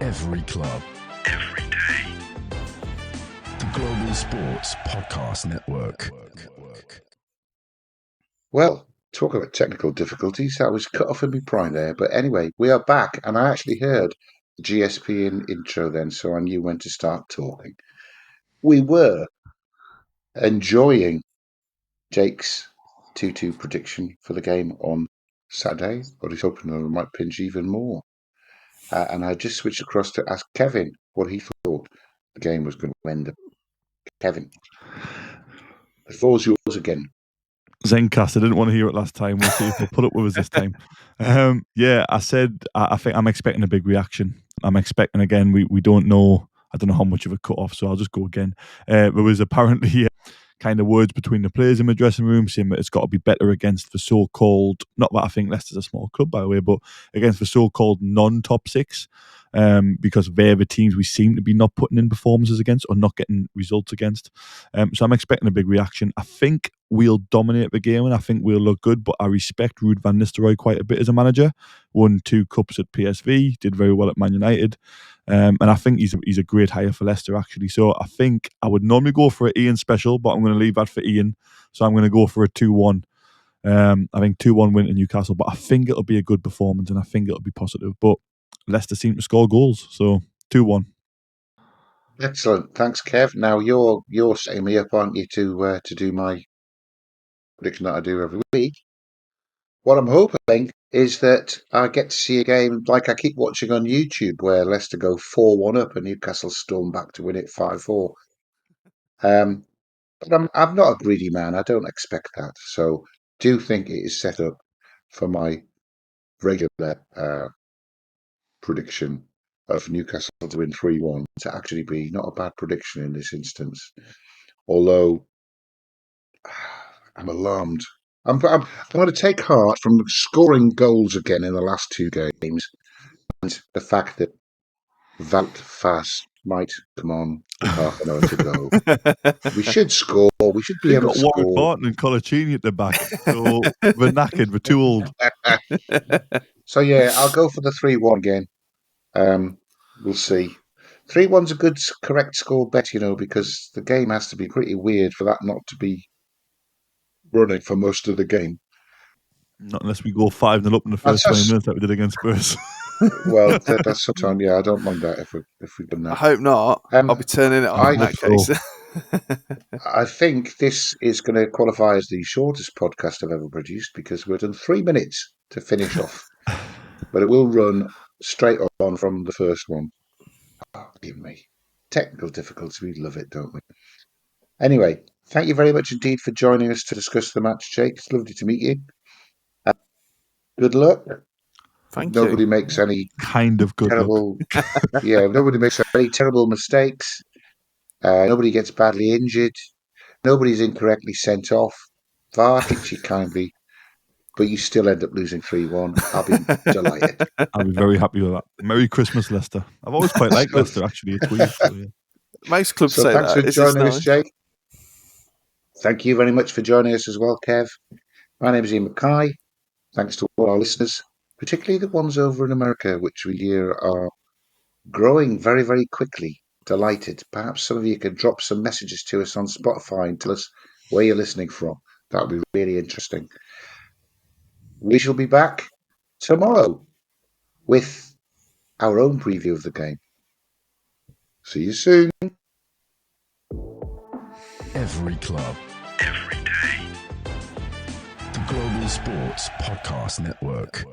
Every club. Every day. The Global Sports Podcast Network. Well, talk about technical difficulties. I was cut off in my prime there. But anyway, we are back. And I actually heard the GSP intro then, so I knew when to start talking. We were enjoying Jake's 2-2 prediction for the game on Saturday, but he's hoping that it might pinch even more. And I just switched across to ask Kevin what he thought the game was going to end up. Kevin, the floor's yours again. Zencastr, I didn't want to hear it last time. We'll see if they'll put up with us this time. I said I think I'm expecting a big reaction. I'm expecting, again, we don't know. I don't know how much of a cut-off, so I'll just go again. There was apparently kind of words between the players in the dressing room saying that it's got to be better against the so-called, not that I think Leicester's a small club, by the way, but against the so-called non-top six, because they're the teams we seem to be not putting in performances against or not getting results against. So I'm expecting a big reaction. I think we'll dominate the game and I think we'll look good, but I respect Ruud van Nistelrooy quite a bit as a manager. Won 2 cups at PSV, did very well at Man United. And I think he's a great hire for Leicester, actually. So I think I would normally go for an Iain special, but I'm going to leave that for Iain. So I'm going to go for a 2-1. I think 2-1 win to Newcastle, but I think it'll be a good performance and I think it'll be positive. But Leicester seem to score goals, so 2-1. Excellent, thanks, Kev. Now you're setting me up, aren't you, to do my prediction that I do every week. What I'm hoping is that I get to see a game like I keep watching on YouTube where Leicester go 4-1 up and Newcastle storm back to win it 5-4. But I'm not a greedy man. I don't expect that. So do think it is set up for my regular prediction of Newcastle to win 3-1 to actually be not a bad prediction in this instance. Although I'm alarmed. I'm going to take heart from scoring goals again in the last 2 games and the fact that Wout Fast might come on with half an hour to go. We should score. We should be able to score. Warwick Barton and Colaccini at the back. So we're knackered. We're too old. So, yeah, I'll go for the 3-1 again. We'll see. 3-1's a good, correct score bet, because the game has to be pretty weird for that not to be running for most of the game. Not unless we go 5-0 up in the first 20 minutes like we did against Spurs. Well, that's sometimes, I don't mind that if we've done that. I hope not. I'll be turning it off in that case. I think this is going to qualify as the shortest podcast I've ever produced because we've done 3 minutes to finish off. But it will run straight on from the first one. Oh, give me. Technical difficulties, we love it, don't we? Anyway, thank you very much indeed for joining us to discuss the match, Jake. It's lovely to meet you. Good luck. Nobody makes any kind of good terrible. Nobody makes any terrible mistakes. Nobody gets badly injured. Nobody's incorrectly sent off. VAR treats you kindly, but you still end up losing 3-1. I'll be delighted. I'll be very happy with that. Merry Christmas, Leicester. I've always quite liked Leicester, actually. It's weird. So, yeah. Most clubs say thanks that. for joining us, Jake. Thank you very much for joining us as well, Kev. My name is Iain Mackay. Thanks to all our listeners, particularly the ones over in America, which we hear are growing very, very quickly. Delighted. Perhaps some of you could drop some messages to us on Spotify and tell us where you're listening from. That would be really interesting. We shall be back tomorrow with our own preview of the game. See you soon. Every club. Every day. The Global Sports Podcast Network.